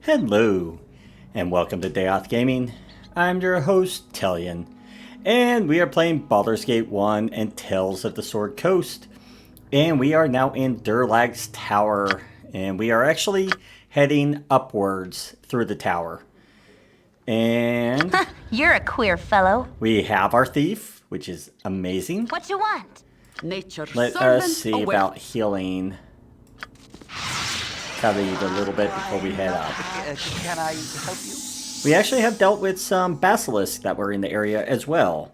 Hello, and welcome to Dayoth Gaming. I'm your host, Tailyon, and we are playing Baldur's Gate 1 and Tales of the Sword Coast. And we are now in Durlag's tower, and we are actually heading upwards through the tower. And you're a queer fellow. We have our thief, which is amazing. What you want? Let us see about healing Khalid a little bit before we head up. Can I help you? We actually have dealt with some basilisks that were in the area as well.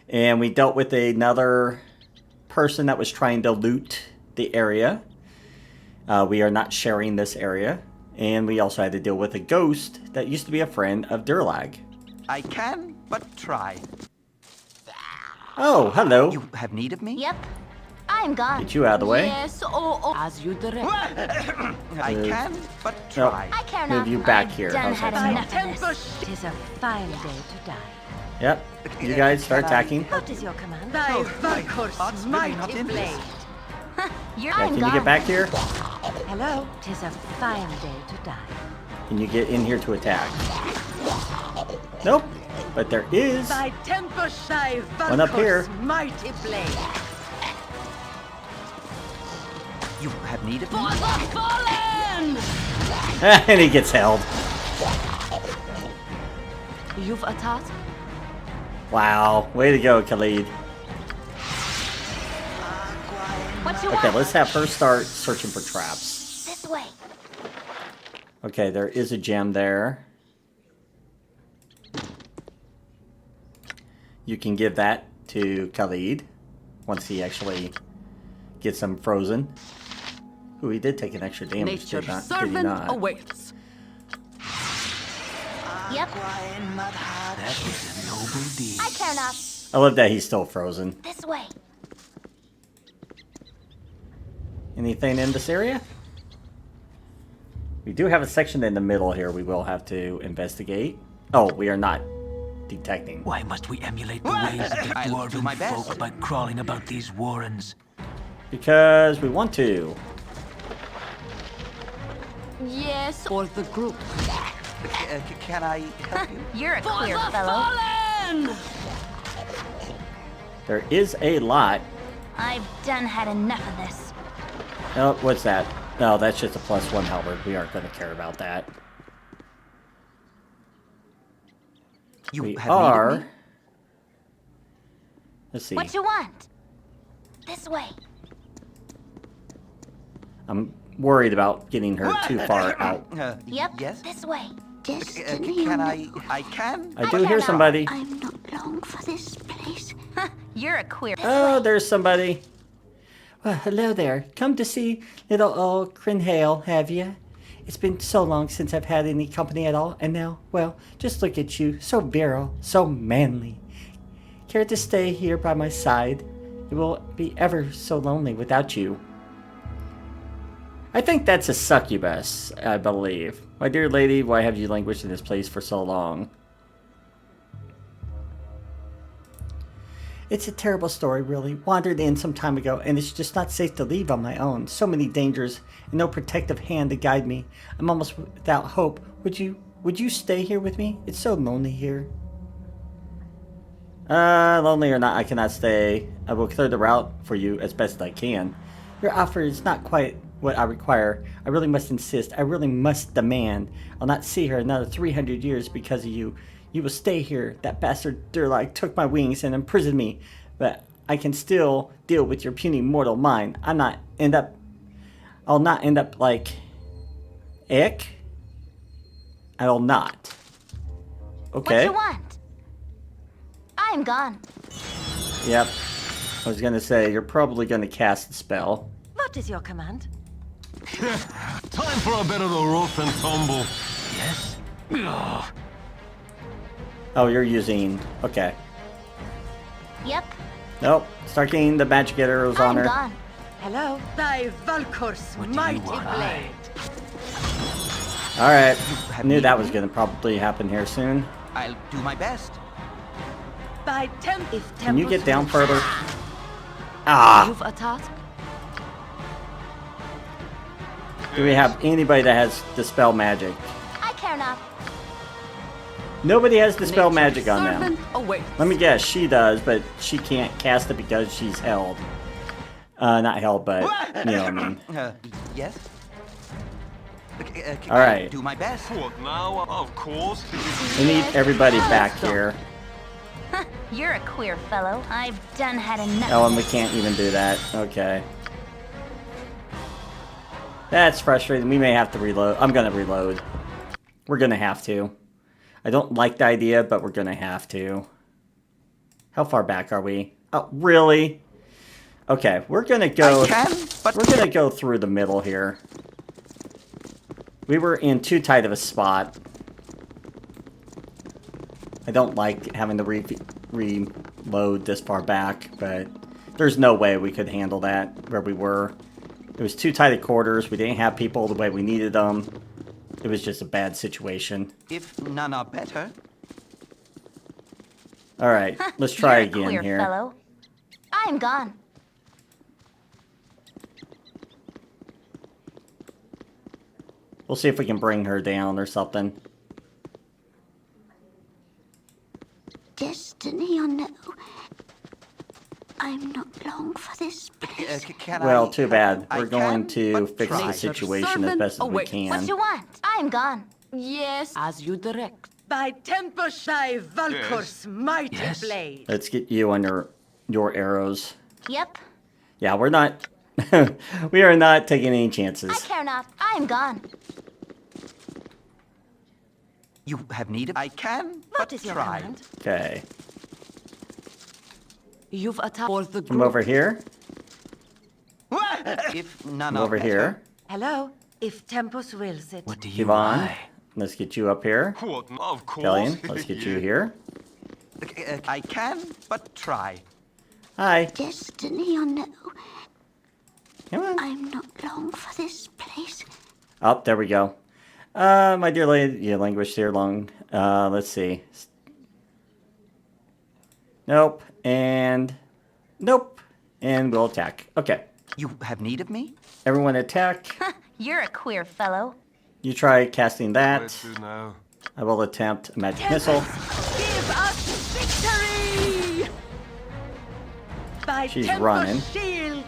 And we dealt with another person that was trying to loot the area. We are not sharing this area. And we also had to deal with a ghost that used to be a friend of Durlag. I can, but try. Oh, hello. You have need of me? Yep. I'm gone. Get you out of the way. Yes, as you direct. I can, but try. I care Move not. you back I've here. done How's that had sound? enough of this. It is a fine day to die. Yep. You guys start attacking. What is your command? Oh, my heart's really not in this. You're Yeah, I'm can gone. you get back here? Hello. It is a fine day to die. Can you get in here to attack? Nope. But there is one up here. Mighty blade. You have need of me? Fallen! And he gets held. You've a task? Wow. Way to go, Khalid. What you Okay, want? let's have her start searching for traps. This way. Okay, there is a gem there. You can give that to Khalid once he actually gets them frozen. Ooh, he did take an extra damage, did he not? awaits. Yep. That was a noble deed. I care not. I love that he's still frozen. This way. Anything in this area? We do have a section in the middle here we will have to investigate. Oh, we are not detecting. Why must we emulate the ways of the I'll do my dwarven best. folk by crawling about these warrens? Because we want to. Yes, for the group. Can I help you? You're a queer fellow. Fallen! There is a lot. I've done had enough of this. Oh, what's that? No, that's just a +1 halberd. We aren't going to care about that. You We have need are. of me? Let's see. What you want? This way. I'm worried about getting her too far out. Yep. Yes? This way. Can I can? I do hear somebody. I'm not long for this place. You're a queer. Oh, there's somebody. Well, hello there. Come to see little old Crinhale, have you? It's been so long since I've had any company at all, and now, well, just look at you, so virile, so manly. Care to stay here by my side? It will be ever so lonely without you. I think that's a succubus, I believe. My dear lady, why have you languished in this place for so long? It's a terrible story, really. Wandered in some time ago, and it's just not safe to leave on my own. So many dangers, and no protective hand to guide me. I'm almost without hope. Would you stay here with me? It's so lonely here. Lonely or not, I cannot stay. I will clear the route for you as best I can. Your offer is not quite what I require. I really must insist. I really must demand. I'll not see her another 300 years because of you. You will stay here. That bastard Durlag took my wings and imprisoned me. But I can still deal with your puny mortal mind. I'll not end up like Ick. I will not. Okay. What you want? I'm gone. Yep. I was gonna say, you're probably gonna cast the spell. What is your command? Time for a bit of the rough and tumble. Yes? Oh, you're using... Okay. Yep. Nope. Start getting the magic arrows on I'm her. gone. Hello? Thy Valkor's What do you mighty want? blade. Alright. I have knew need that of was me? gonna probably happen here soon. I'll do my best. Thy if Can you get down temples- further? Ah! You've a task? Do we have anybody that has Dispel Magic? I care not. Nobody has Dispel Magic on them. Servant awaits. Let me guess, she does, but she can't cast it because she's held. Not held, but you know what I mean. Yes? All right. Do my best. What now? Of course. We need everybody back here. You're a queer fellow. I've done had enough. Oh, and we can't even do that. Okay. That's frustrating. We may have to reload. I'm gonna reload. We're gonna have to. I don't like the idea, but we're gonna have to. How far back are we? Oh, really? Okay, we're gonna go. I can, but We're gonna go through the middle here. We were in too tight of a spot. I don't like having to reload this far back, but there's no way we could handle that where we were. It was too tight of quarters. We didn't have people the way we needed them. It was just a bad situation. if none are better. All right, let's try You're a again queer here. fellow. I'm gone. We'll see if we can bring her down or something. Destiny or no, I'm not long for this place. Can Well, I too help bad. you? I We're going can, to but fix the try. situation as Servant best as we awaits. What can. you want? I'm gone. Yes, as you direct. By Tempus thy Valkor's mighty Yes. blade. Let's get you on your arrows. Yep. Yeah, we're not... we are not taking any chances. I care not. I'm gone. You have need of... I can, What but is your try. command? Okay. You've attacked for the Come group. over here. If none Come are over better. here. Hello, if Tempus wills it. What do you Yvonne, buy? let's get you up here. What? Of course. Tailyon, let's get you here. I can, but try. Hi. Destiny or no, Come on. I'm not long for this place. Oh, there we go. My dear lady, you languished here long. Let's see. Nope. And nope. And we'll attack. Okay. You have need of me? Everyone attack. You're a queer fellow. You try casting Where that. to now? I will attempt a magic missile. Give us victory! By She's Tempus' running. shield.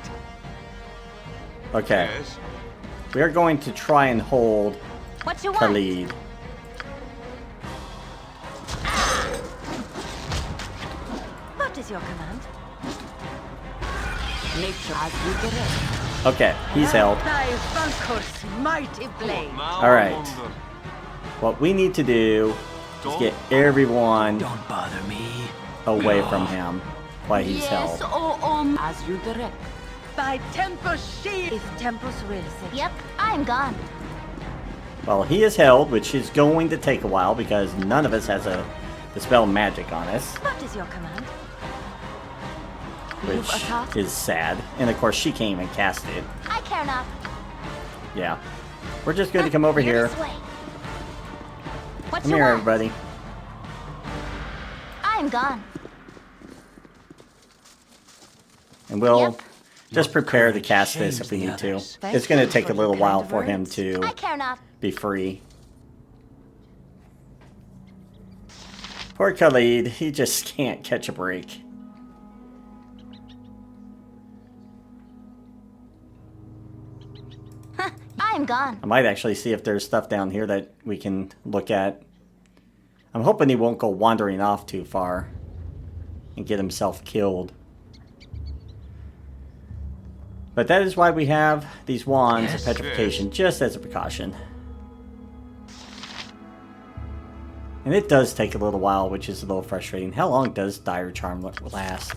Okay. Yes. We are going to try and hold What you the want? lead. What is your command? Nature as you direct. Okay, he's held. Thy Valkor's mighty blade. Now All right. I wonder. What we need to do is get everyone Don't bother me. away from him while he's Yes, held. as you direct. By Tempus' shield. If Tempus wills it. Yep. I'm gone. Well, he is held, which is going to take a while because none of us has a dispel magic on us, What is your command? You've which attacked. is sad. And of course, she can't even cast it. I care not. Yeah. We're just going to come over You're here. this way. What Come you here, want? everybody. I'm gone. And we'll Yep. just prepare to courage cast this shames if we the need to. others. Thank It's going you to take for a little your while kind for him words. to I care not. be free. Poor Khalid, he just can't catch a break. I'm gone. I might actually see if there's stuff down here that we can look at. I'm hoping he won't go wandering off too far and get himself killed. But that is why we have these wands of Yes. petrification, just as a precaution. And it does take a little while, which is a little frustrating. How long does Dire Charm last?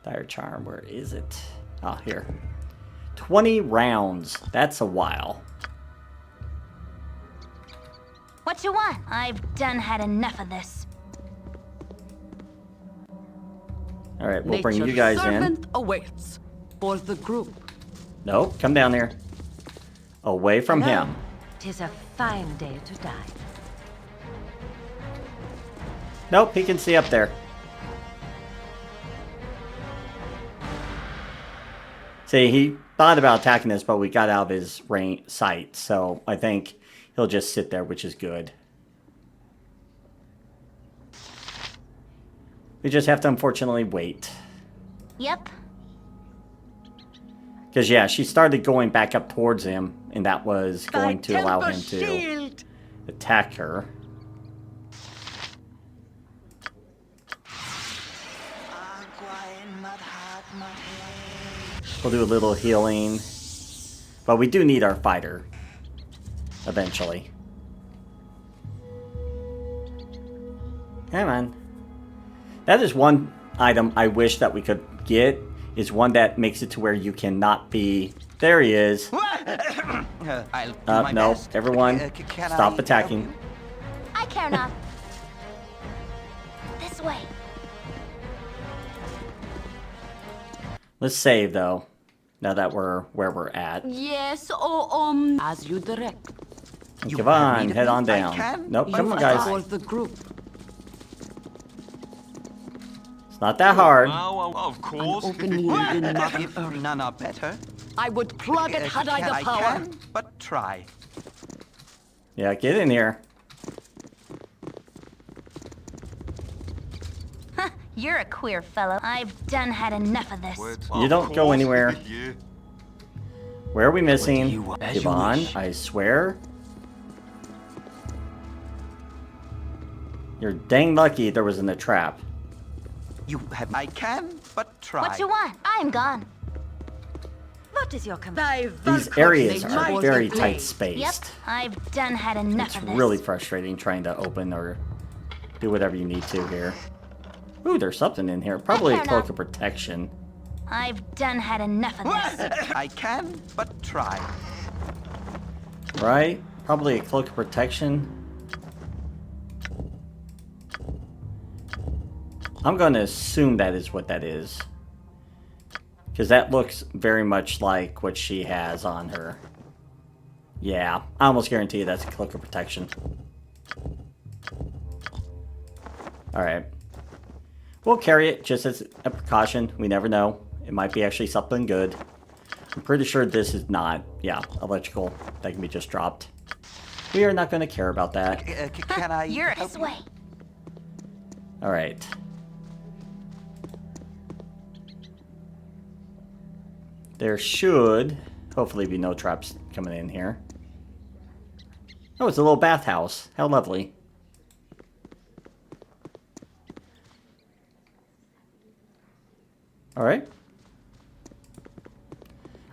Dire Charm, where is it? Ah, here. 20 rounds. That's a while. What you want? I've done had enough of this. Alright, we'll bring you Nature's guys in. servant awaits for the group. Nope, come down here. Away from Hello. him. 'Tis a fine day to die. Nope, he can see up there. See, thought about attacking this, but we got out of his sight. So I think he'll just sit there, which is good. We just have to unfortunately wait. Yep. Because, yeah, she started going back up towards him, and that was going to allow him to attack her. We'll do a little healing. But we do need our fighter. Eventually. Come on. That is one item I wish that we could get. Is one that makes it to where you cannot be... There he is. I'll do my No. best. Everyone, Can stop I attacking. help you? I care not. This way. Let's save, though. Now that we're where we're at. Yes, as you direct. You Come have on, need of head me? on I down. can, Nope, but come on, try. guys. For the group. It's not that hard. Now, of course. Open wound in Mother If Earth. none are better, I would plug it had I the power. can, but try. Yeah, get in here. You're a queer fellow. I've done had enough of this. You don't go anywhere. Yeah. Where are we What missing? do you want? As you Yvonne, wish. I swear. You're dang lucky there wasn't a trap. You have. I can, but try. What you want? I'm gone. What is your command? These areas are very tight spaced. Yep. I've done had enough It's of this. really frustrating trying to open or do whatever you need to here. Ooh, there's something in here. Probably a I care cloak not. of protection. I've done had enough of this. I can, but try. Right? Probably a cloak of protection. I'm going to assume that is what that is. Because that looks very much like what she has on her. Yeah, I almost guarantee you that's a cloak of protection. Alright. We'll carry it just as a precaution. We never know. It might be actually something good. I'm pretty sure this is not, yeah, electrical. That can be just dropped. We are not going to care about that. Can I You're help this you? way. Alright. There should hopefully be no traps coming in here. Oh, it's a little bathhouse. How lovely. Alright.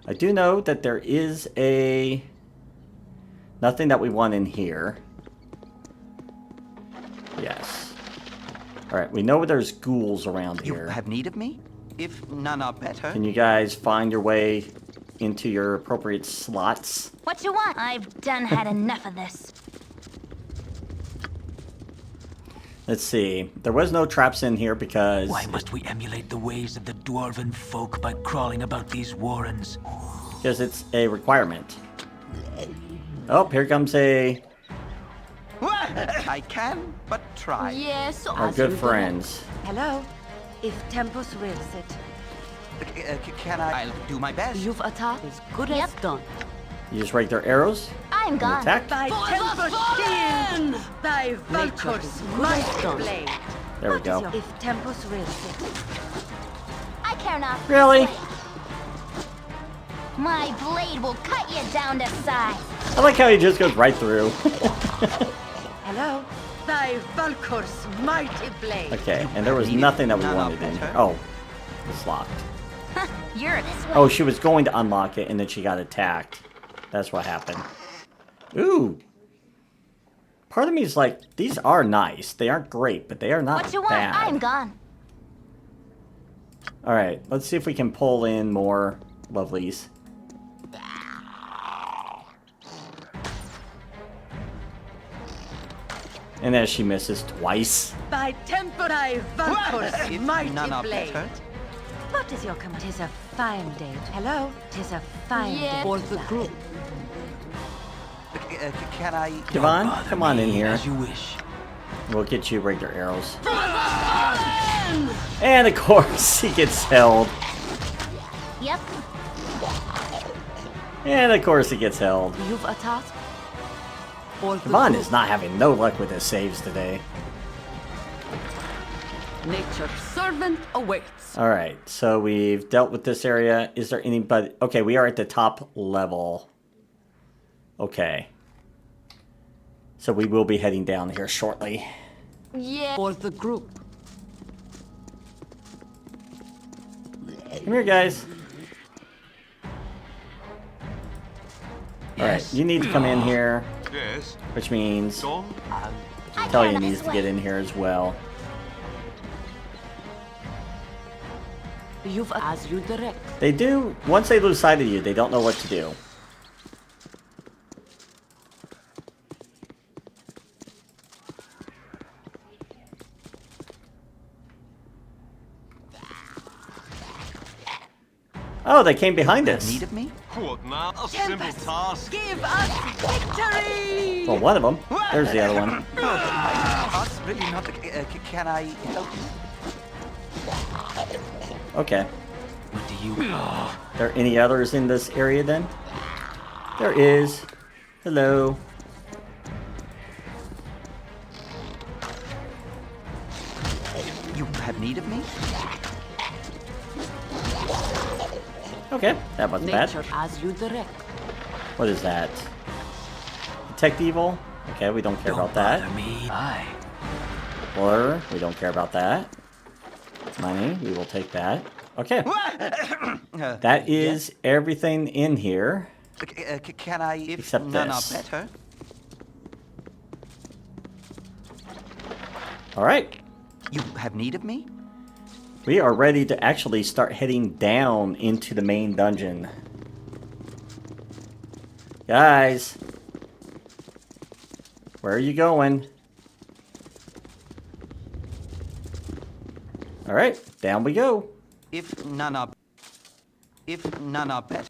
I do know that there is a... nothing that we want in here. Yes. Alright, we know there's ghouls around You here. have need of me? If none are better, Can you guys find your way into your appropriate slots? What you want? I've done had enough of this. Let's see. There was no traps in here because... Why must we emulate the ways of the dwarven folk by crawling about these warrens? Because it's a requirement. Oh, here comes a... I can, but try. Yes, our as good you friends. direct. Hello. If Tempus wills it, Can I? I'll do my best. you've attacked as good Yep. as done. You just rake their arrows I'm and gone. attack. Thy Tempus shield, thy Valkor's mighty blade. There we go. If Tempus wills it, I care not. Really? My blade will cut you down to size. I like how he just goes right through. hello, thy Valkor's mighty blade. Okay, and there was Need it. nothing that we None are wanted in here. better. Oh, it's locked. You're this way. Oh, she was going to unlock it and then she got attacked. That's what happened. Ooh. Part of me is like, these are nice. They aren't great, but they are not What you want? bad. I'm gone. Alright, let's see if we can pull in more lovelies. And as she misses twice. By Tempori Valkor's If mighty none are blade. better, What is your command? Tis a fine day. Hello, tis a fine day for the group. can I? Yvonne, Bother come on in me here. As you wish. We'll get you regular arrows. And of course, he gets held. Yep. And of course it gets held. You've a task? For the Yvonne group. is not having no luck with his saves today. Nature's servant awaits. Alright, so we've dealt with this area. Is there anybody... Okay, we are at the top level. Okay. So we will be heading down here shortly. Yeah. For the group. Come here, guys. Alright, you need to come in here, Yes. which means Don? Tailyon needs to get in here as well. You've as you direct. They do, once they lose sight of you, they don't know what to do. Oh, they came behind us. Need of me? What now? A simple task. Give us victory! Well, one of them. There's the other one. Us really not. Can I help you? Okay. What do you... Are there any others in this area then? There is. Hello. You have need of me? Okay, that wasn't bad. Nature as you direct. What is that? Detect evil? Okay, we don't care about bother that. me. Aye. Blur, we don't care about that. Money, we will take that. Okay, that is everything in here. Can I, if Except none this. are better? Alright, You have need of me? we are ready to actually start heading down into the main dungeon. Guys, where are you going? Alright, down we go. If none are better.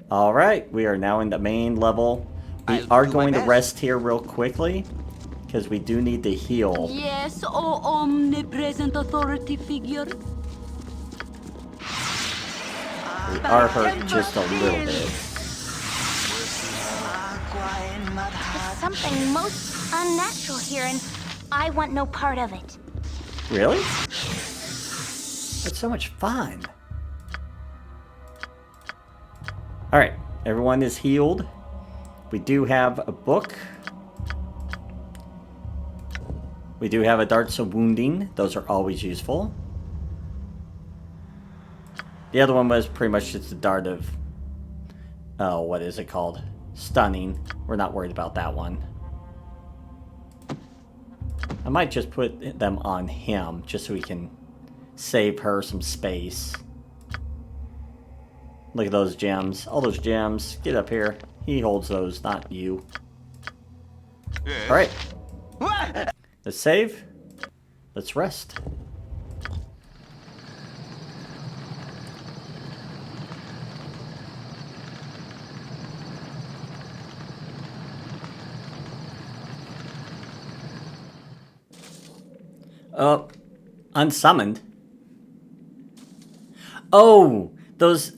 Alright, we are now in the main level. We I'll are do my going to best. rest here real quickly, because we do need to heal. Yes, oh omnipresent authority figure. We are hurt just a little bit. There's something most unnatural here, and I want no part of it. Really? It's so much fun. Alright, everyone is healed. We do have a book. We do have a darts of wounding. Those are always useful. The other one was pretty much just a dart of... Oh, what is it called? Stunning. We're not worried about that one. I might just put them on him, just so we can save her some space. Look at those gems. All those gems. Get up here. He holds those, not you. Yes. Alright. Let's save. Let's rest. Oh, unsummoned. Oh, those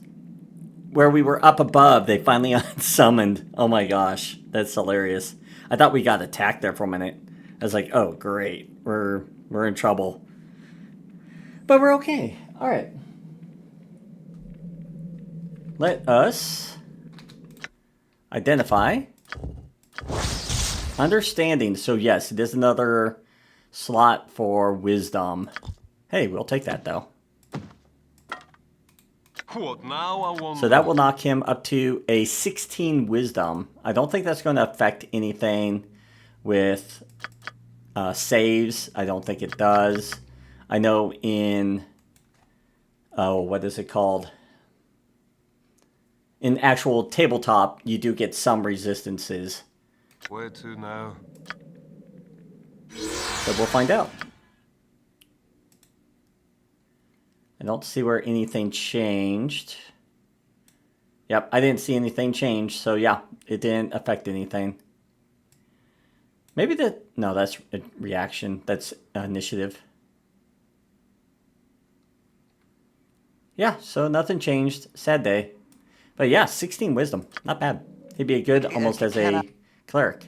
where we were up above, they finally unsummoned. Oh my gosh, that's hilarious. I thought we got attacked there for a minute. I was like, oh great, we're in trouble. But we're okay. All right. Let us identify. Understanding. So yes, it is another slot for wisdom. Hey, we'll take that though. What now, I wonder? So that will knock him up to a 16 wisdom. I don't think that's going to affect anything with saves. I don't think it does. I know in... Oh, what is it called? In actual tabletop, you do get some resistances. Where to now? So we'll find out. I don't see where anything changed. Yep, I didn't see anything change. So yeah, it didn't affect anything. Maybe that... No, that's a reaction. That's initiative. Yeah, so nothing changed. Sad day. But yeah, 16 wisdom. Not bad. He'd be good almost as a cleric.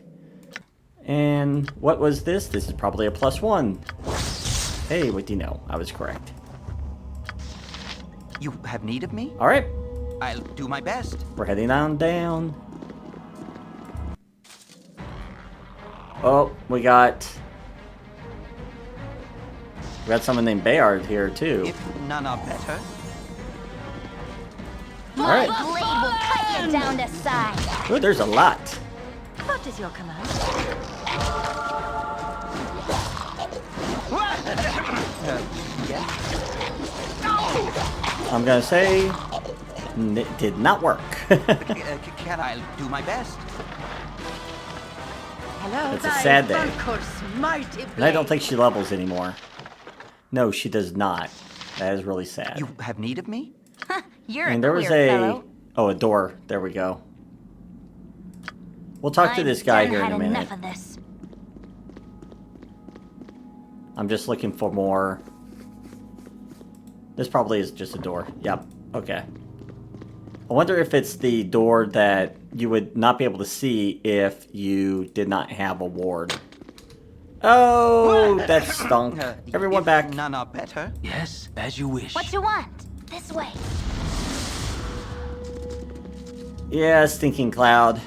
And what was this? This is probably a +1. Hey, what do you know? I was correct. You have need of me? Alright, I'll do my best. we're heading on down. Oh, we got someone named Bayard here too. If none are better. Alright. My blade will cut you down to size. Ooh, there's a lot. What is your command? Yes. I'm gonna say it did not work. Can I do my best? Hello. It's a sad day. Balkur's mighty And I don't blade. think she levels anymore. No, she does not. That is really sad. You have need of me? You're And a there was queer a fellow. a door. There we go. We'll talk to this guy I've here in a had minute. enough of this. I'm just looking for more. This probably is just a door. Yep. Okay. I wonder if it's the door that you would not be able to see if you did not have a ward. Oh, that stunk. Everyone If back. None are better. Yes, as you wish. What you want? This way. Yeah, stinking cloud.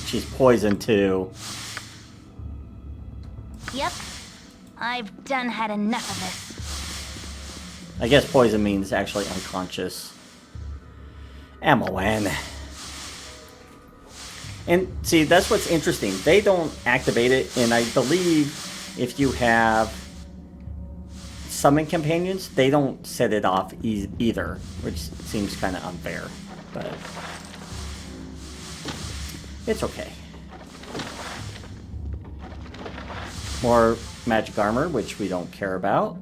She's poisoned too. Yep. I've done had enough of this. I guess poison means actually unconscious. Ammoan. And see, that's what's interesting. They don't activate it, and I believe if you have summon companions, they don't set it off either, which seems kind of unfair, but it's okay. More magic armor, which we don't care about.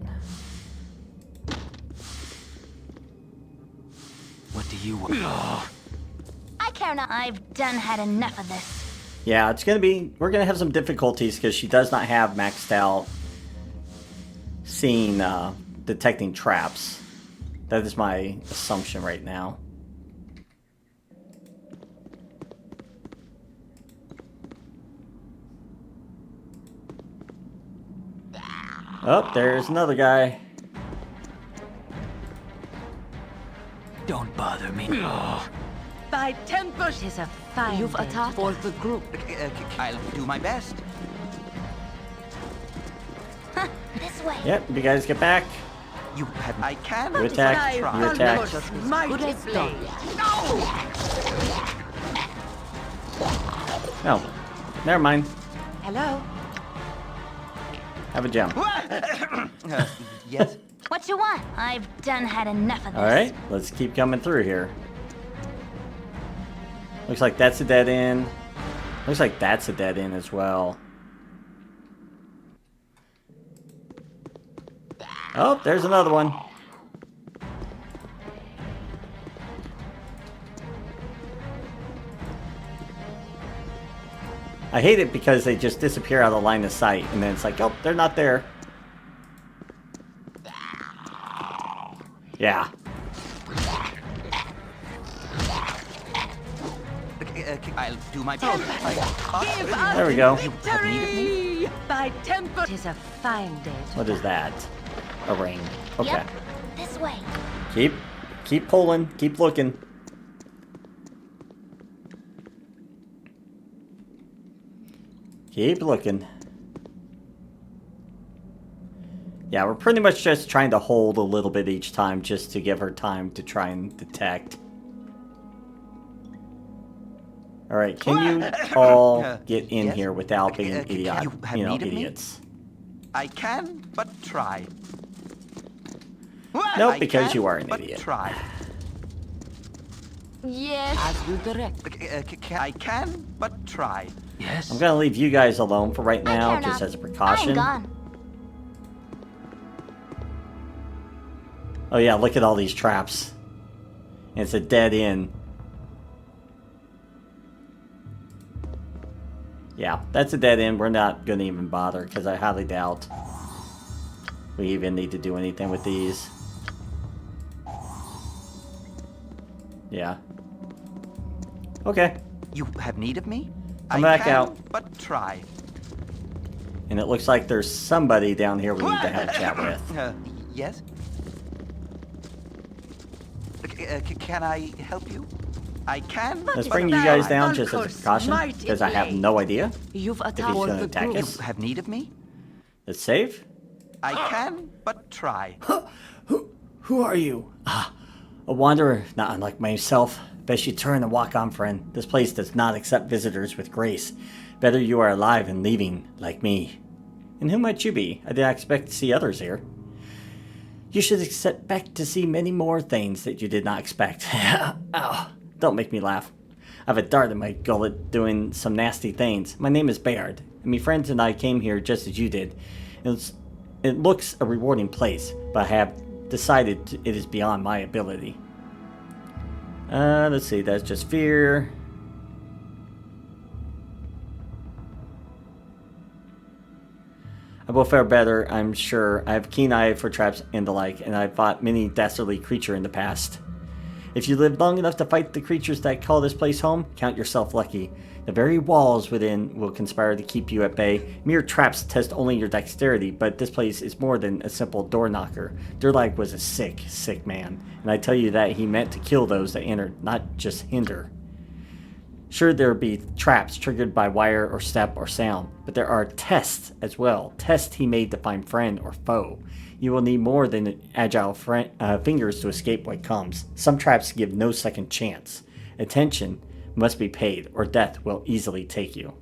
What do you want? I care not. I've done had enough of this. Yeah, it's gonna be. We're gonna have some difficulties because she does not have maxed out seeing, detecting traps. That is my assumption right now. Oh, there's another guy. Don't bother me. By temper. It is a fine You've day attacked for the group. I'll do my best. This way. Yep, you guys get back. You have. I can. You attack. By You attack. Balkur's mighty blade. No, never mind. Hello. Have a gem. Yes. What you want? I've done had enough of this. All right, let's keep coming through here. Looks like that's a dead end. Looks like that's a dead end as well. Oh, there's another one. I hate it because they just disappear out of line of sight, and then it's like, oh, they're not there. Yeah. I'll do my best. Give us There we go. victory! By temper. It is a fine day. What is that? A ring. Okay. Yep. This way. Keep pulling. Keep looking. Keep looking. Yeah, we're pretty much just trying to hold a little bit each time just to give her time to try and detect. Alright, can you all get in Yes? here without being You have need of me? idiots? I can, but try. Nope, I because can, you are an but idiot. Try. Yes. As you direct. I can, but try. Yes. I'm gonna leave you guys alone for right I now, care just not. as a precaution. I'm gone. Oh yeah, look at all these traps. And it's a dead end. Yeah, that's a dead end. We're not gonna even bother, because I highly doubt we even need to do anything with these. Yeah. Okay. You have need of me? Come back can, out. But try. And it looks like there's somebody down here we need to have a chat with. Yes? Can I help you? I can. Let's but bring you guys try. down just as a precaution, because I have no idea You've if he's attacked going to the attack group. us. You have need of me? Let's save. I can, but try. Who are you? Ah, a wanderer, not unlike myself. Best you turn and walk on, friend. This place does not accept visitors with grace. Better you are alive and leaving, like me. And who might you be? I did not expect to see others here. You should expect to see many more things that you did not expect. Ow, don't make me laugh. I have a dart in my gullet doing some nasty things. My name is Bayard, and my friends and I came here just as you did. It looks a rewarding place, but I have decided it is beyond my ability. Let's see, that's just fear. I will fare better, I'm sure. I have a keen eye for traps and the like, and I've fought many dastardly creatures in the past. If you live long enough to fight the creatures that call this place home, count yourself lucky. The very walls within will conspire to keep you at bay. Mere traps test only your dexterity, but this place is more than a simple door knocker. Durlag was a sick, sick man, and I tell you that he meant to kill those that entered, not just hinder. Sure, there will be traps triggered by wire or step or sound, but there are tests as well. Tests he made to find friend or foe. You will need more than agile fingers to escape what comes. Some traps give no second chance. Attention must be paid, or death will easily take you.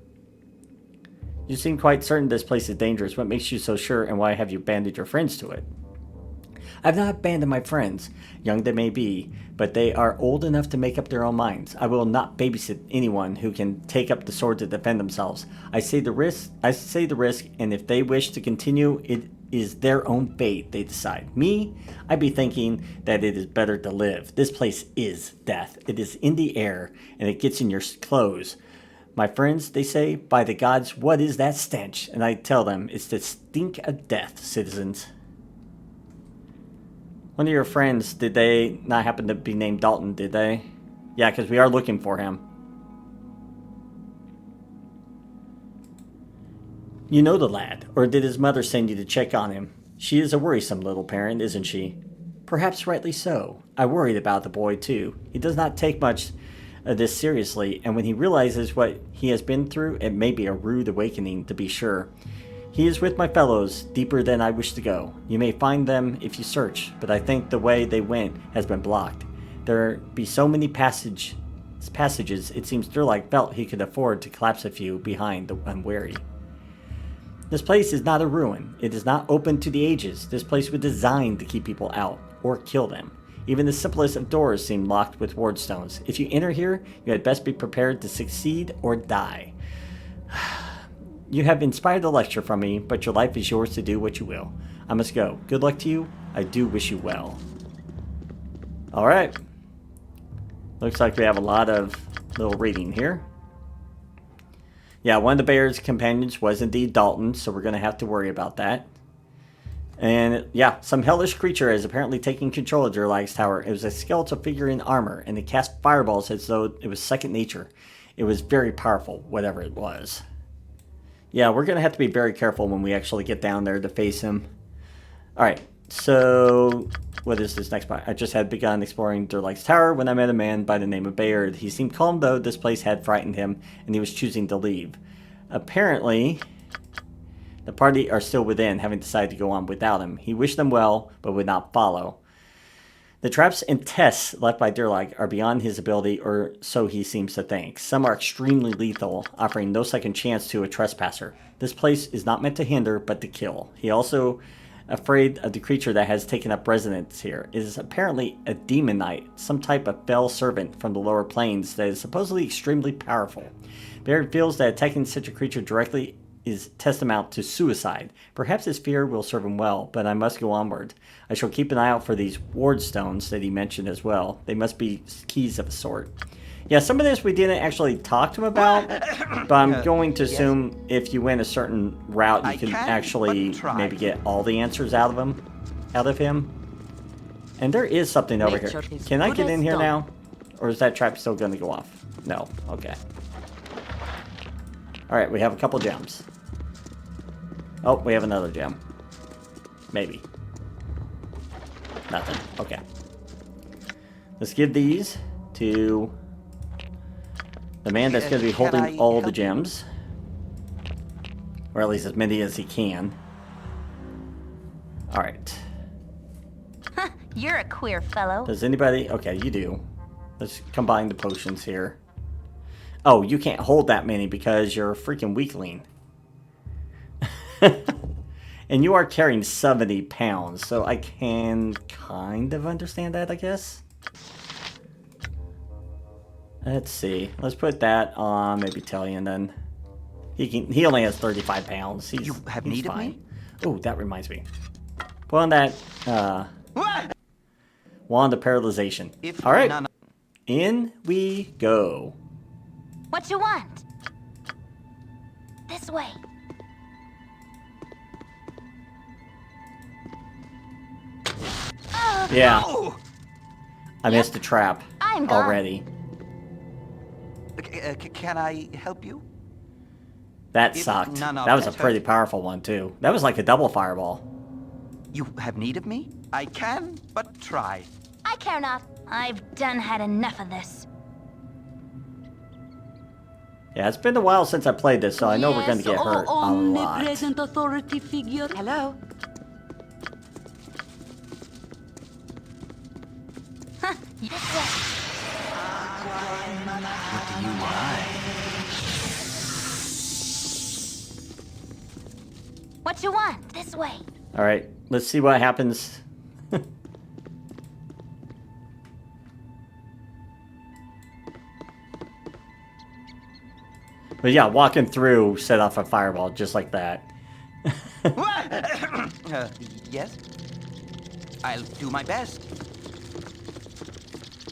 You seem quite certain this place is dangerous. What makes you so sure, and why have you abandoned your friends to it? I have not abandoned my friends. Young they may be, but they are old enough to make up their own minds. I will not babysit anyone who can take up the sword to defend themselves. I say the risk, and if they wish to continue, it is their own fate, they decide. Me, I be thinking that it is better to live. This place is death. It is in the air, and it gets in your clothes. My friends, they say, by the gods, what is that stench? And I tell them, it's the stink of death, citizens. One of your friends, did they not happen to be named Dalton, did they? Yeah, because we are looking for him. You know the lad, or did his mother send you to check on him? She is a worrisome little parent, isn't she? Perhaps rightly so. I worried about the boy, too. He does not take much of this seriously, and when he realizes what he has been through, it may be a rude awakening, to be sure. He is with my fellows, deeper than I wish to go. You may find them if you search, but I think the way they went has been blocked. There be so many passages, it seems Durlag felt he could afford to collapse a few behind the unwary. This place is not a ruin. It is not open to the ages. This place was designed to keep people out, or kill them. Even the simplest of doors seem locked with ward stones. If you enter here, you had best be prepared to succeed or die. You have inspired a lecture from me, but your life is yours to do what you will. I must go. Good luck to you. I do wish you well. Alright. Looks like we have a lot of little reading here. Yeah, one of the bear's companions was indeed Dalton, so we're going to have to worry about that. And yeah, some hellish creature is apparently taking control of Durlag's tower. It was a skeletal figure in armor, and it cast fireballs as though it was second nature. It was very powerful, whatever it was. Yeah, we're going to have to be very careful when we actually get down there to face him. Alright, so what is this next part? I just had begun exploring Durlag's tower when I met a man by the name of Bayard. He seemed calm, though this place had frightened him, and he was choosing to leave. Apparently, the party are still within, having decided to go on without him. He wished them well, but would not follow. The traps and tests left by Durlag are beyond his ability, or so he seems to think. Some are extremely lethal, offering no second chance to a trespasser. This place is not meant to hinder, but to kill. He also afraid of the creature that has taken up residence here. It is apparently a Demonknight, some type of fell servant from the lower planes that is supposedly extremely powerful. Baird feels that attacking such a creature directly is tantamount to suicide. Perhaps his fear will serve him well, but I must go onward. I shall keep an eye out for these ward stones that he mentioned as well. They must be keys of a sort. Yeah, some of this we didn't actually talk to him about, but I'm going to assume if you went a certain route, you can actually maybe get all the answers out of him. And there is something over here. Can I get in here now? Or is that trap still going to go off? No. Okay. Alright, we have a couple gems. Oh, we have another gem. Maybe. Nothing. Okay. Let's give these to the man that's going to be holding all the gems. Or at least as many as he can. Alright. You're a queer fellow. Does anybody... Okay, you do. Let's combine the potions here. Oh, you can't hold that many because you're a freaking weakling. And you are carrying 70 pounds, so I can kind of understand that, I guess. Let's see. Let's put that on maybe Tailyon then. He only has 35 pounds. You have need of me? Oh, that reminds me. Put on that wand of paralyzation. All right. In we go. What you want? This way. Yeah. No! I missed the trap I'm gone. already. Can I help you? That If sucked. none of That was a that pretty hurt- powerful one, too. That was like a double fireball. You have need of me? I can, but try. I care not. I've done had enough of this. Yeah, it's been a while since I played this, so I know we're going to get hurt a lot. Omnipresent authority figure. Hello? This way. What do you want? What you want? This way. All right, let's see what happens. But yeah, walking through set off a fireball just like that. Yes? I'll do my best.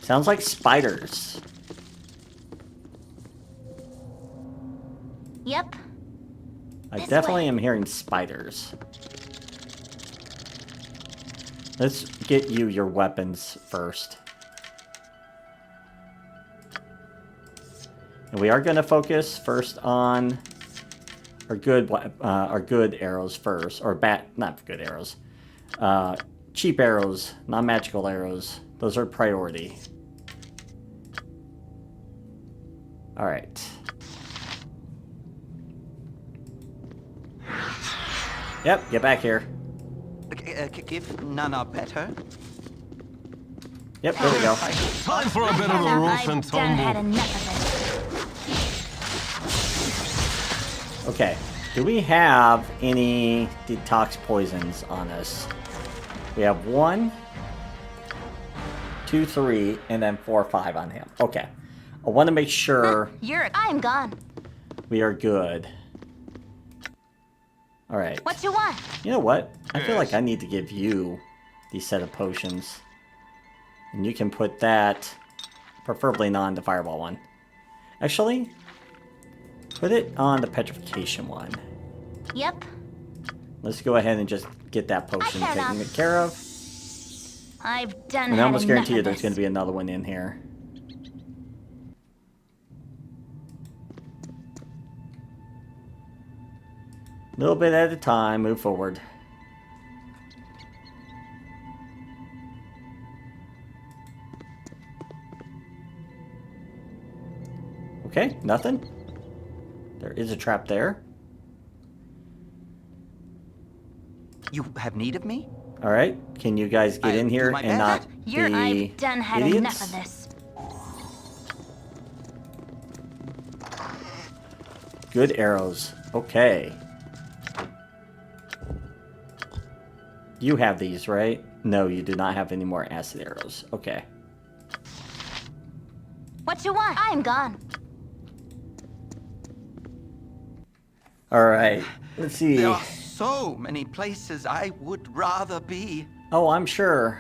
Sounds like spiders. Yep. I This definitely way. am hearing spiders. Let's get you your weapons first. And we are going to focus first on our good arrows first, or not good arrows, cheap arrows, non-magical arrows. Those are priority. All right. Yep, get back here. If none are better. Yep, there we go. Time for a bit of a rough and I've done had tumble. enough of this. Okay. Do we have any detox poisons on us? We have 1, 2, 3, and then 4, 5 on him. Okay. I want to make sure I'm gone. we are good. All right. What you want? You know what? I feel like I need to give you the set of potions. And you can put that, preferably not on the fireball one. Actually, put it on the petrification one. Yep. Let's go ahead and just get that potion I cannot. taken care of. I've done And I had almost enough guarantee you of there's this. going to be another one in here. A little bit at a time, move forward. Okay, nothing. There is a trap there. You have need of me? All right, can you guys get I'll in do here my and best. not be I've done had idiots? enough of this. Good arrows. Okay. You have these, right? No, you do not have any more acid arrows. Okay. What you want? I'm gone. All right. Let's see. There are so many places I would rather be. Oh, I'm sure.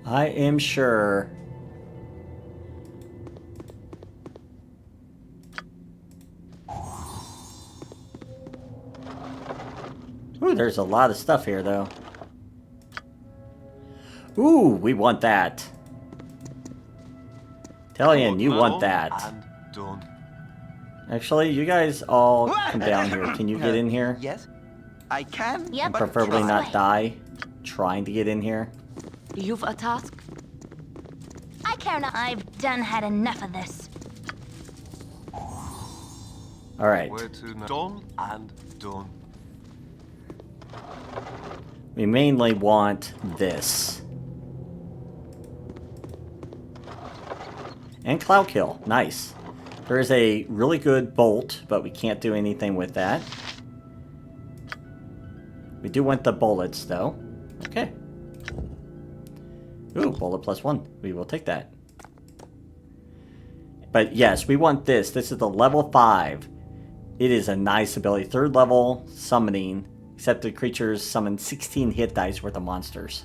I am sure. Whew. Ooh, there's a lot of stuff here, though. Ooh, we want that. Tailyon, you want that. And done. Actually, you guys all come down here. Can you get in here? Yes, I can. Yep. but Preferably try. not die trying to get in here. You've a task? I care not. I've done had enough of this. Alright. Where to now? Done and done. We mainly want this. And Cloud Kill. Nice. There is a really good bolt, but we can't do anything with that. We do want the bullets, though. Okay. Ooh, bullet +1. We will take that. But yes, we want this. This is the level 5. It is a nice ability. 3rd level summoning. Except the creatures summon 16 hit dice worth of monsters.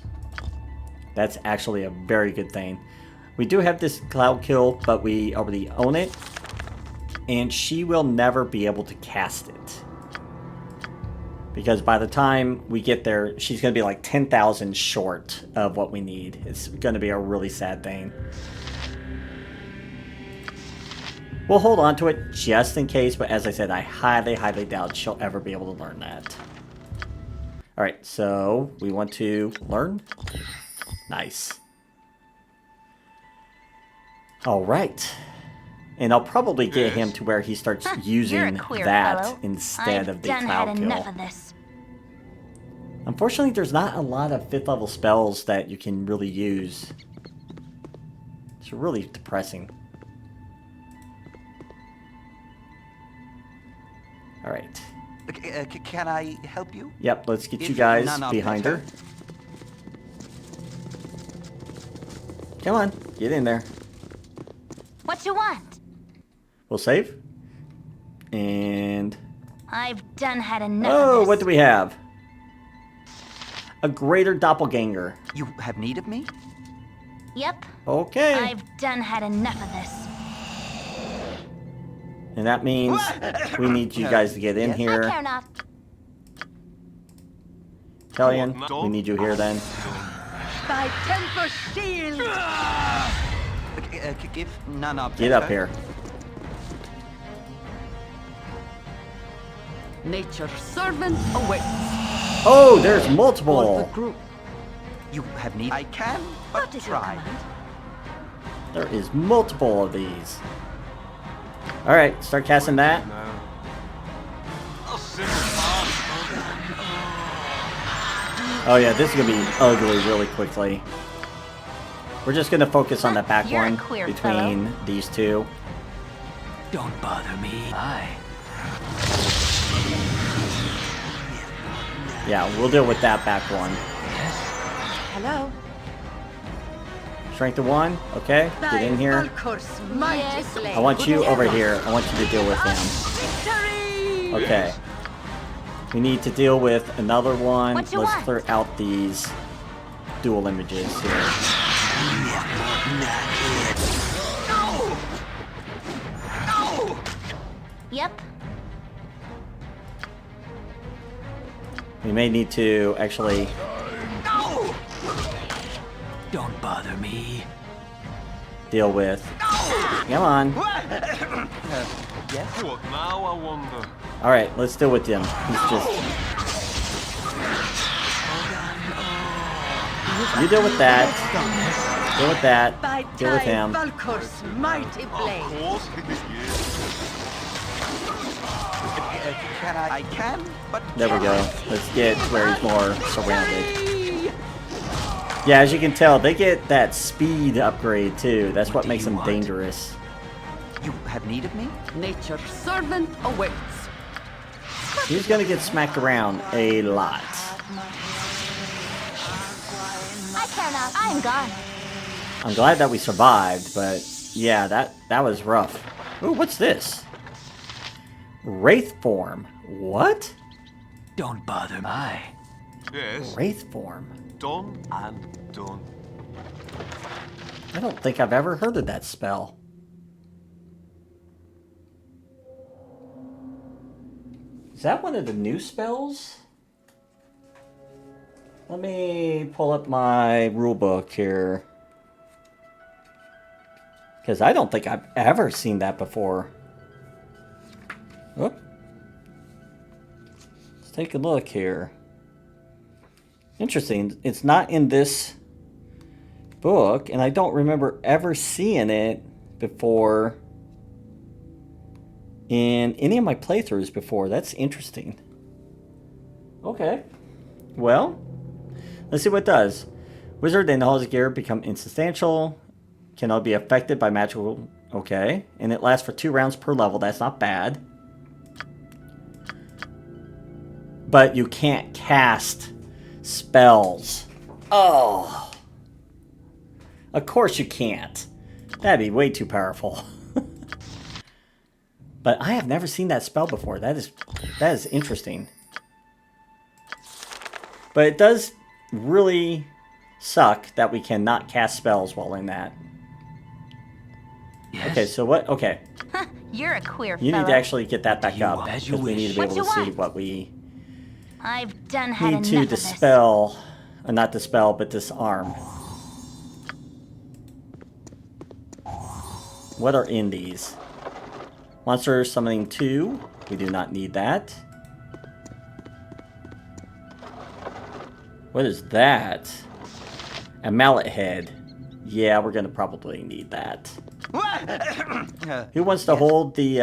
That's actually a very good thing. We do have this Cloud Kill, but we already own it. And she will never be able to cast it. Because by the time we get there, she's going to be like 10,000 short of what we need. It's going to be a really sad thing. We'll hold on to it just in case, but as I said, I highly, highly doubt she'll ever be able to learn that. Alright, so we want to learn. Nice. Alright. And I'll probably get him to where he starts You're a using queer that fellow. instead of the I've done had Cloud enough Kill. of this. Unfortunately, there's not a lot of 5th level spells that you can really use. It's really depressing. Alright. Can I help you? Yep, let's get you If guys none are behind her. better. Come on, get in there. What you want? We'll save. And... I've done had enough of oh, this. what do we have? A greater doppelganger. You have need of me? Yep. Okay. I've done had enough of this. And that means we need you guys to get in Yes? I here. care not. Tailyon, we need you here then. Thy temper shield! Give none of Get up here. Nature's servant awaits. Oh, there's For the multiple. group. You have need. I can, but What is your try. command? There is multiple of these. Alright, start casting that. Now. A simple task. Oh yeah, this is going to be ugly really quickly. We're just going to focus on that back You're a one queer between fellow. these two. Don't bother me. Yeah, we'll deal with that back one. Hello? Strength of 1, okay, get in here. Valkor's mighty Yes. blade. I want you over here. I want you to deal with him. Victory! Okay. We need to deal with another one. What you Let's want? clear out these dual images here. Yep. We may need to actually... Don't bother me. deal with... Come on. Yes. What now, I wonder? Alright, let's deal with him. He's just... You deal with that. Deal with that. By Deal with time, him. Valkor's mighty blade. Of course, Can I? I can, but There we try. go. Let's get where he's more surrounded. Victory! Yeah, as you can tell, they get that speed upgrade too. That's what makes them dangerous. You have need of me? Nature's servant awaits. He's gonna get smacked around a lot. I care not. I'm gone. I'm glad that we survived, but yeah, that was rough. Ooh, what's this? Wraith form. What? Don't bother me. yes. Wraith form. Done and done. I don't think I've ever heard of that spell. Is that one of the new spells? Let me pull up my rule book here. Because I don't think I've ever seen that before. Whoop. Let's take a look here. Interesting. It's not in this book, and I don't remember ever seeing it before in any of my playthroughs before. That's interesting. Okay. Well, let's see what it does. Wizard and all his gear become insubstantial. Cannot be affected by magical... Okay. And it lasts for 2 rounds per level. That's not bad. But you can't cast spells. Oh. Of course you can't. That'd be way too powerful. But I have never seen that spell before. That is interesting. But it does really suck that we cannot cast spells while in that. Yes? Okay, so what? Okay. You're a queer You fellow. need to actually get that back You up. as you Because we need to be wish. able to What you see want? what we I've done had need enough to of this. dispel. Not dispel, but disarm. What are in these? Monster summoning 2. We do not need that. What is that? A mallet head. Yeah, we're gonna probably need that. Who wants to hold the,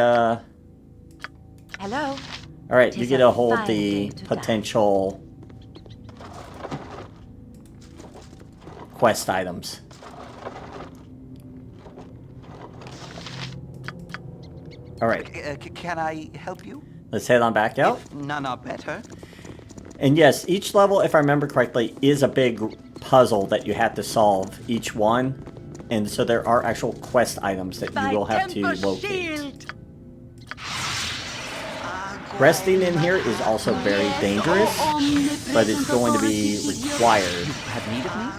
Hello? Alright, you Tis get a to hold fine the day to die. potential quest items. Alright, Can I help you? let's head on back out. If none are better. And yes, each level, if I remember correctly, is a big puzzle that you have to solve, each one. And so there are actual quest items that you will have to locate. Resting in here is also very dangerous, but it's going to be required. Have need of me?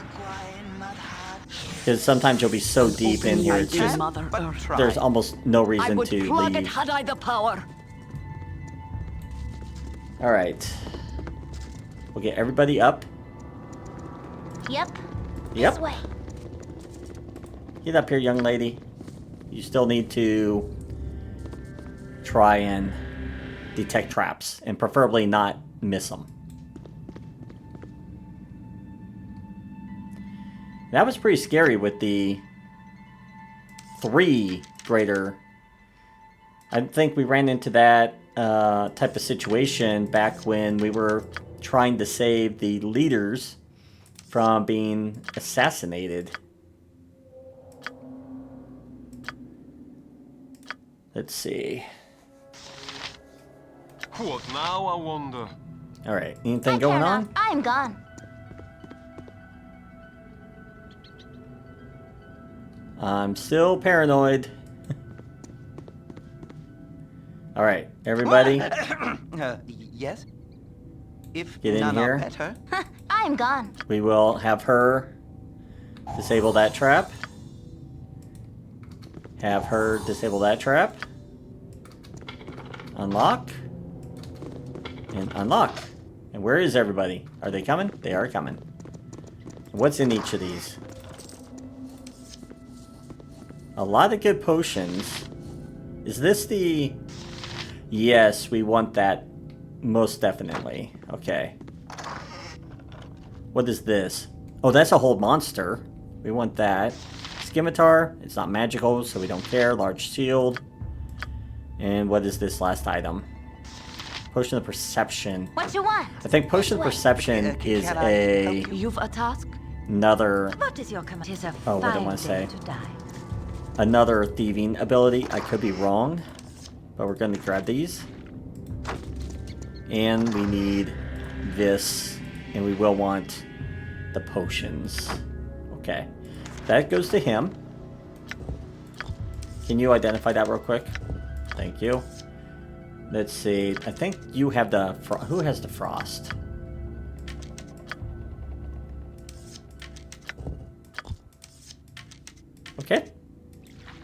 Because sometimes you'll be so deep in here, it's just, Mother But Earth. try. there's almost no I reason would to plug it leave. had I the power. Alright. We'll get everybody up. Yep. Yep. This way. Get up here, young lady. You still need to try and detect traps, and preferably not miss them. That was pretty scary with the 3 greater. I think we ran into that type of situation back when we were trying to save the leaders from being assassinated. Let's see. What now, I wonder? Alright, anything going on? I'm gone. I'm still paranoid. Alright, everybody, Yes? If Get in none here. are better. I'm gone. we will have her disable that trap. Have her disable that trap. Unlock. And unlock. And where is everybody? Are they coming? They are coming. What's in each of these? A lot of good potions. Is this the... Yes, we want that most definitely. Okay. What is this? Oh, that's a whole monster. We want that. Scimitar. It's not magical, so we don't care. Large shield. And what is this last item? Potion of Perception. What you want? I think Potion of Perception is Can I help you? You've a task? another What is your command? 'Tis a Oh, what did I fine wanna day say? to die. another thieving ability. I could be wrong, but we're going to grab these. And we need this, and we will want the potions. Okay. That goes to him. Can you identify that real quick? Thank you. Let's see. I think you have the... Who has the frost? Okay.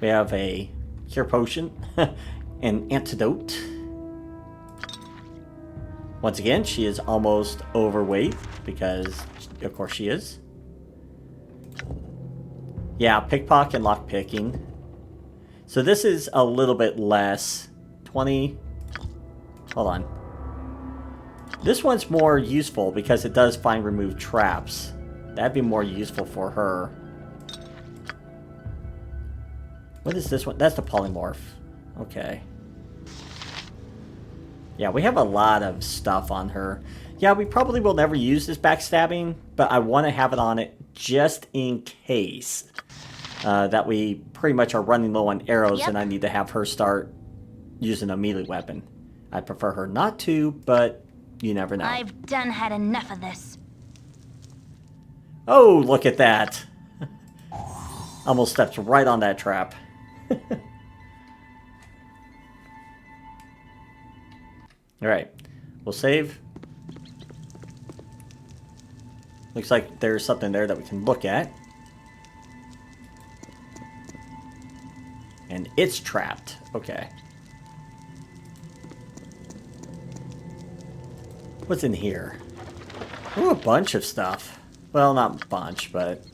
We have a cure potion. An antidote. Once again, she is almost overweight because, of course, she is. Yeah, pickpocket and lockpicking. So this is a little bit less. 20. Hold on. This one's more useful because it does find remove traps. That'd be more useful for her. What is this one? That's the polymorph. Okay. Yeah, we have a lot of stuff on her. Yeah, we probably will never use this backstabbing, but I want to have it on it just in case. That we pretty much are running low on arrows, and I need to have her start using a melee weapon. I prefer her not to, but you never know. I've done had enough of this. Oh, look at that. Almost stepped right on that trap. Alright, we'll save. Looks like there's something there that we can look at. And it's trapped. Okay. What's in here? Ooh, a bunch of stuff. Well, not a bunch, but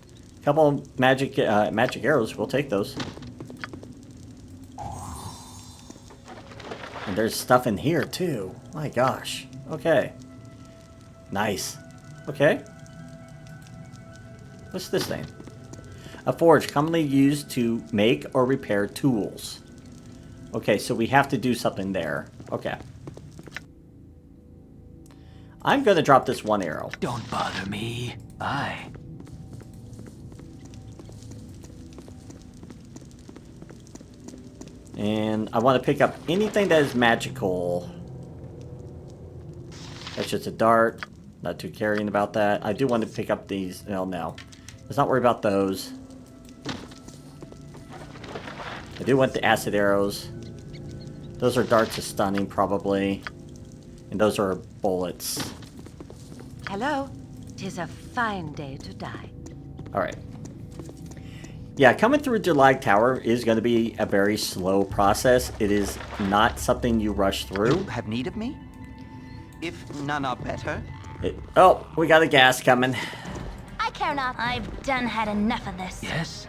a couple magic arrows. We'll take those. And there's stuff in here, too. My gosh. Okay. Nice. Okay. What's this thing? A forge commonly used to make or repair tools. Okay, so we have to do something there. Okay. I'm going to drop this one arrow. Don't bother me. Aye. And I want to pick up anything that is magical. That's just a dart. Not too caring about that. I do want to pick up these. No. Let's not worry about those. I do want the acid arrows. Those are darts of stunning, probably. And those are bullets. Hello? 'Tis a fine day to die. Alright. Yeah, coming through Durlag Tower is going to be a very slow process. It is not something you rush through. You have need of me? If none are better. Oh, we got a gas coming. I care not. I've done had enough of this. Yes?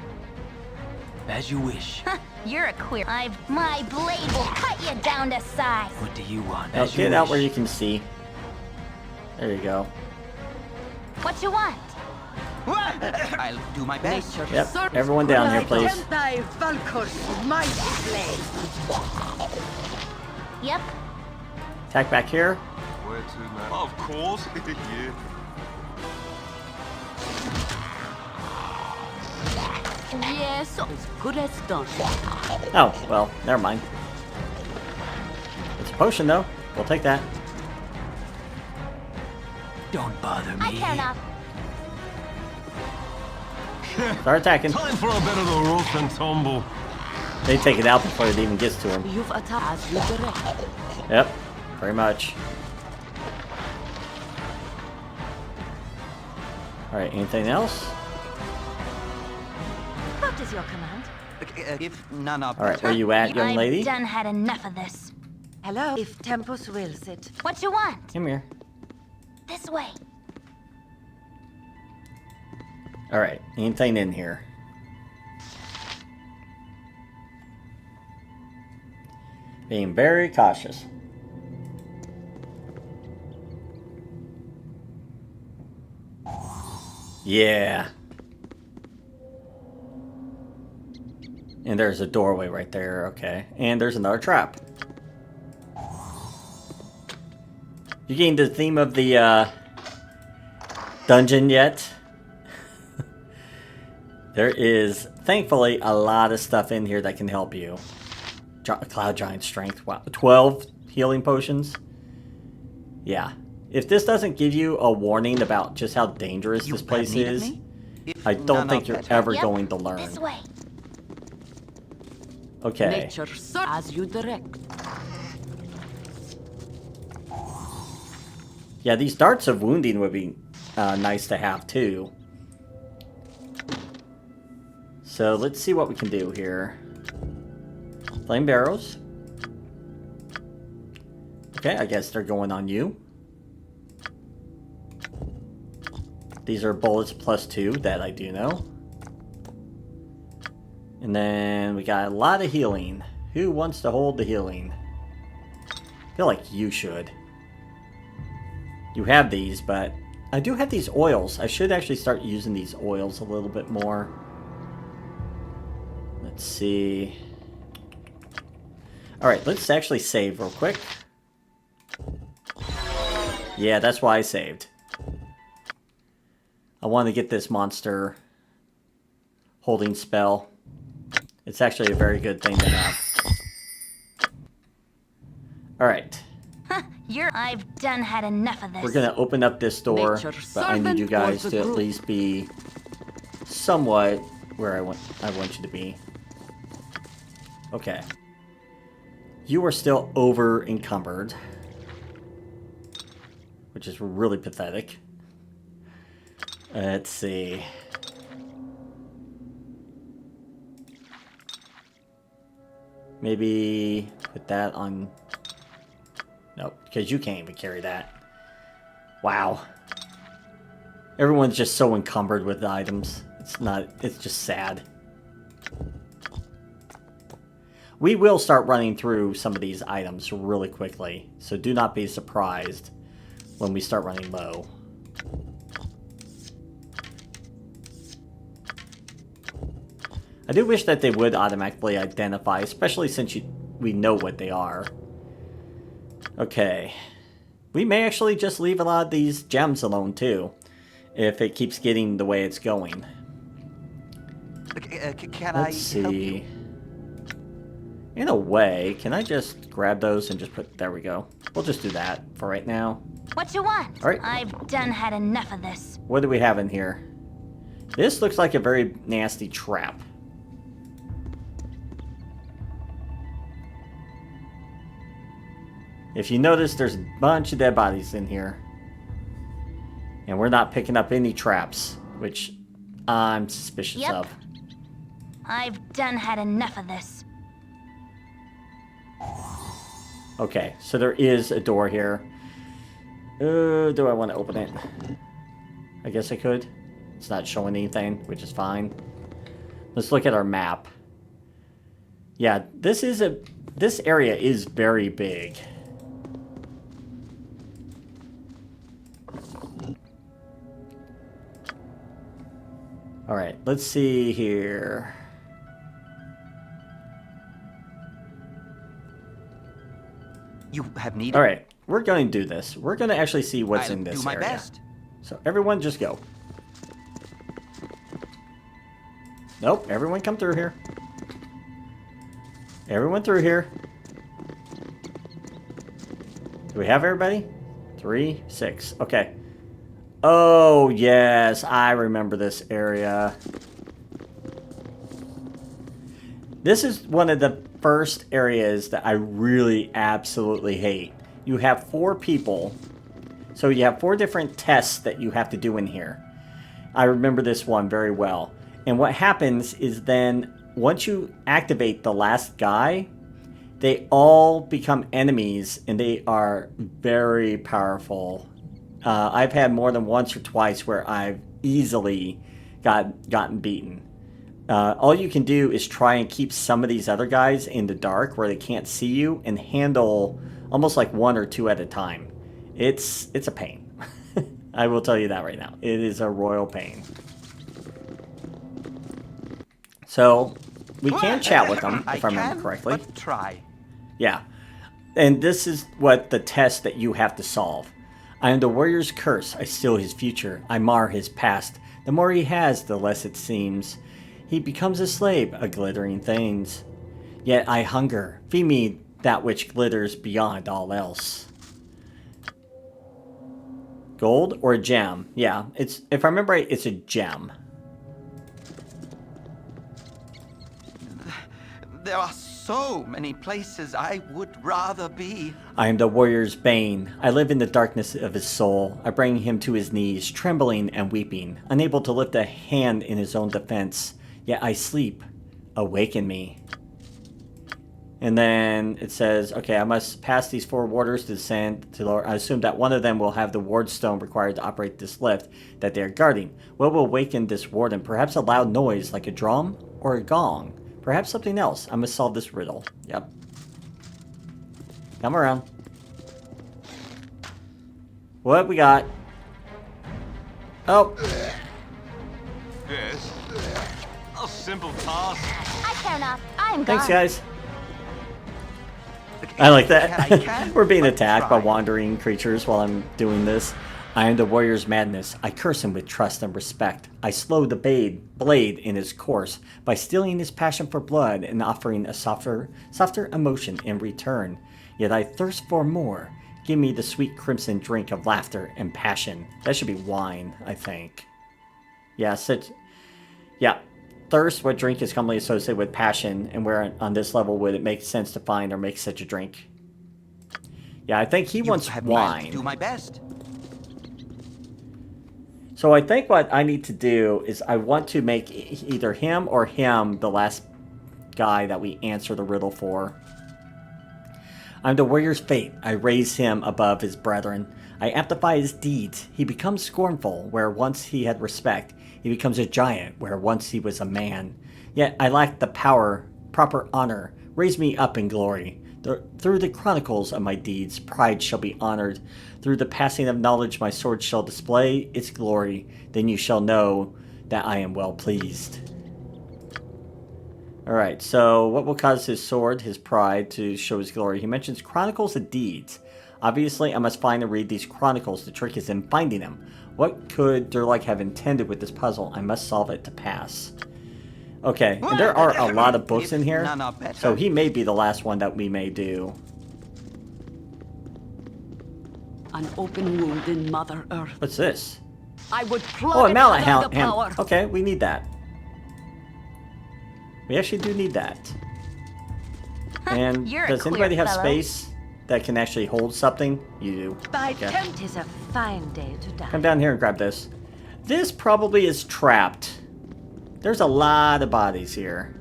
As you wish. You're a queer. My blade will cut you down to size. What do you want? Oh, As you get out wish. where you can see. There you go. What you want? I'll do my best. Nature Yep, serves everyone down here, like please. Tempai Valkor's mighty blade. Yep. Attack back here. Where to now? Of course. Yeah. Yes, as good as done. Oh, well, never mind. It's a potion, though. We'll take that. Don't bother me. I care not. Start attacking. Time for a bit of the rough and tumble. They take it out before it even gets to him. You've attacked as you direct. Yep, very much. Alright, anything else? What is your command? If none are Alright, better. where you at, young lady? I've done had enough of this. Hello? If Tempus wills it. What you want? Come here. This way. Alright, anything in here? Being very cautious. Yeah. And there's a doorway right there, okay. And there's another trap. You getting the theme of the dungeon yet? There is, thankfully, a lot of stuff in here that can help you. Cloud Giant Strength. Wow. 12 healing potions. Yeah. If this doesn't give you a warning about just how dangerous this place need of is, me? If I don't none think are you're better. ever Yep, going to learn. This way. Okay. Nature serves as you direct. Yeah, these darts of wounding would be nice to have too. So let's see what we can do here. Flame barrels. Okay, I guess they're going on you. These are bullets +2, that I do know. And then we got a lot of healing. Who wants to hold the healing? I feel like you should. You have these, but I do have these oils. I should actually start using these oils a little bit more. Let's see. Alright, let's actually save real quick. Yeah, that's why I saved. I want to get this monster holding spell. It's actually a very good thing to have. Alright. I've done had enough of this. We're gonna open up this door, Nature but I need you servant guys was the to at group. least be somewhat where I want you to be. Okay. You are still over encumbered, which is really pathetic. Let's see. Maybe put that on... Nope, because you can't even carry that. Wow. Everyone's just so encumbered with items. It's just sad. We will start running through some of these items really quickly, so do not be surprised when we start running low. I do wish that they would automatically identify, especially since we know what they are. Okay. We may actually just leave a lot of these gems alone, too, if it keeps getting the way it's going. Can Let's I help you? see. In a way, can I just grab those and just put... There we go. We'll just do that for right now. What you want? All right. I've done had enough of this. What do we have in here? This looks like a very nasty trap. If you notice, there's a bunch of dead bodies in here. And we're not picking up any traps, which I'm suspicious Yep. of. I've done had enough of this. Okay, so there is a door here. Do I want to open it? I guess I could. It's not showing anything, which is fine. Let's look at our map. Yeah, this area is very big. Alright, let's see here. You have needed. Alright, we're going to do this. We're going to actually see what's I'll in this do my area. best. So everyone just go. Nope, everyone come through here. Everyone through here. Do we have everybody? 3, 6. Okay. Oh, yes. I remember this area. This is one of the first areas that I really absolutely hate. You have 4 people. So you have 4 different tests that you have to do in here. I remember this one very well. And what happens is then, once you activate the last guy, they all become enemies, and they are very powerful. I've had more than once or twice where I've easily gotten beaten. All you can do is try and keep some of these other guys in the dark where they can't see you, and handle almost like 1 or 2 at a time. It's a pain. I will tell you that right now. It is a royal pain. So, we can chat with them, if I remember correctly. But try. Yeah. And this is what the test that you have to solve. I am the warrior's curse. I steal his future. I mar his past. The more he has, the less it seems. He becomes a slave of glittering things. Yet I hunger. Feed me that which glitters beyond all else. Gold or a gem? Yeah, it's, if I remember right, it's a gem. There are so many places I would rather be. I am the warrior's bane. I live in the darkness of his soul. I bring him to his knees, trembling and weeping, unable to lift a hand in his own defense. Yet I sleep. Awaken me. And then it says, okay, I must pass these 4 warders to descend to lower. I assume that one of them will have the ward stone required to operate this lift that they are guarding. What will awaken this warden? Perhaps a loud noise like a drum or a gong. Perhaps something else. I must solve this riddle. Yep. Come around. What we got? Oh. Yes. A simple task. I care not. I am Thanks, gone. guys. I like that. I can, We're being but attacked by try. wandering creatures while I'm doing this. I am the warrior's madness. I curse him with trust and respect. I slow the blade in his course by stealing his passion for blood and offering a softer emotion in return. Yet I thirst for more. Give me the sweet crimson drink of laughter and passion. That should be wine, I think. Yeah, yeah. Thirst, what drink is commonly associated with passion, and where on this level would it make sense to find or make such a drink? Yeah, I think he wants have managed to do wine. my best. So I think what I need to do is I want to make either him or him the last guy that we answer the riddle for. I'm the warrior's fate. I raise him above his brethren. I amplify his deeds. He becomes scornful where once he had respect. He becomes a giant where once he was a man. Yet I lack the power, proper honor. Raise me up in glory. Through the chronicles of my deeds, pride shall be honored. Through the passing of knowledge, my sword shall display its glory. Then you shall know that I am well pleased. Alright, so what will cause his sword, his pride, to show his glory? He mentions chronicles of deeds. Obviously, I must find and read these chronicles. The trick is in finding them. What could Durlag have intended with this puzzle? I must solve it to pass. Okay, and there are a lot of books in here, None are better. so he may be the last one that we may do. An open wound in Mother Earth. What's this? I would plug Oh, a it mallet under the ham. power. Okay, we need that. We actually do need that. And You're a does queer anybody have fellow. space that can actually hold something? You do. By Okay. count, 'tis a fine day to die. Come down here and grab this. This probably is trapped. There's a lot of bodies here.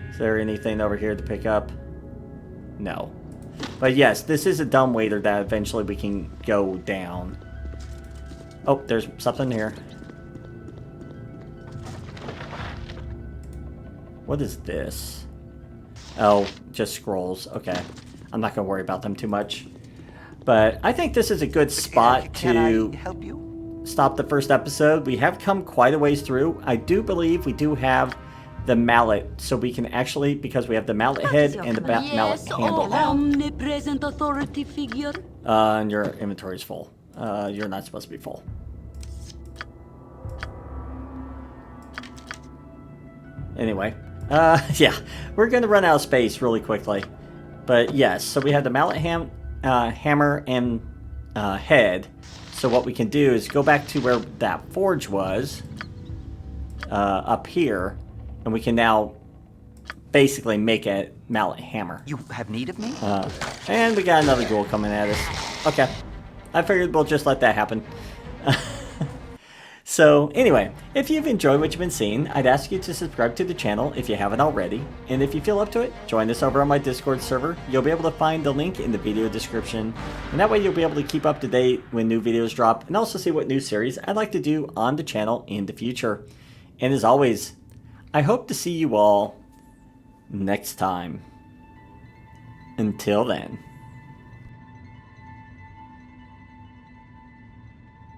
Is there anything over here to pick up? No. But yes, this is a dumbwaiter that eventually we can go down. Oh, there's something here. What is this? Oh, just scrolls. Okay. I'm not going to worry about them too much. But I think this is a good spot Can to I help you? stop the first episode. We have come quite a ways through. I do believe we do have the mallet, so we can actually, because we have the mallet head and the mallet handle. Omnipresent authority figure. And your inventory is full. You're not supposed to be full. Anyway, yeah, we're gonna run out of space really quickly. But yes, so we have the mallet hammer and head. So what we can do is go back to where that forge was, up here, and we can now basically make a mallet hammer. You have need of me? And we got another ghoul coming at us. Okay, I figured we'll just let that happen. So anyway, if you've enjoyed what you've been seeing, I'd ask you to subscribe to the channel if you haven't already. And if you feel up to it, join us over on my Discord server. You'll be able to find the link in the video description. And that way you'll be able to keep up to date when new videos drop and also see what new series I'd like to do on the channel in the future. And as always, I hope to see you all next time. Until then.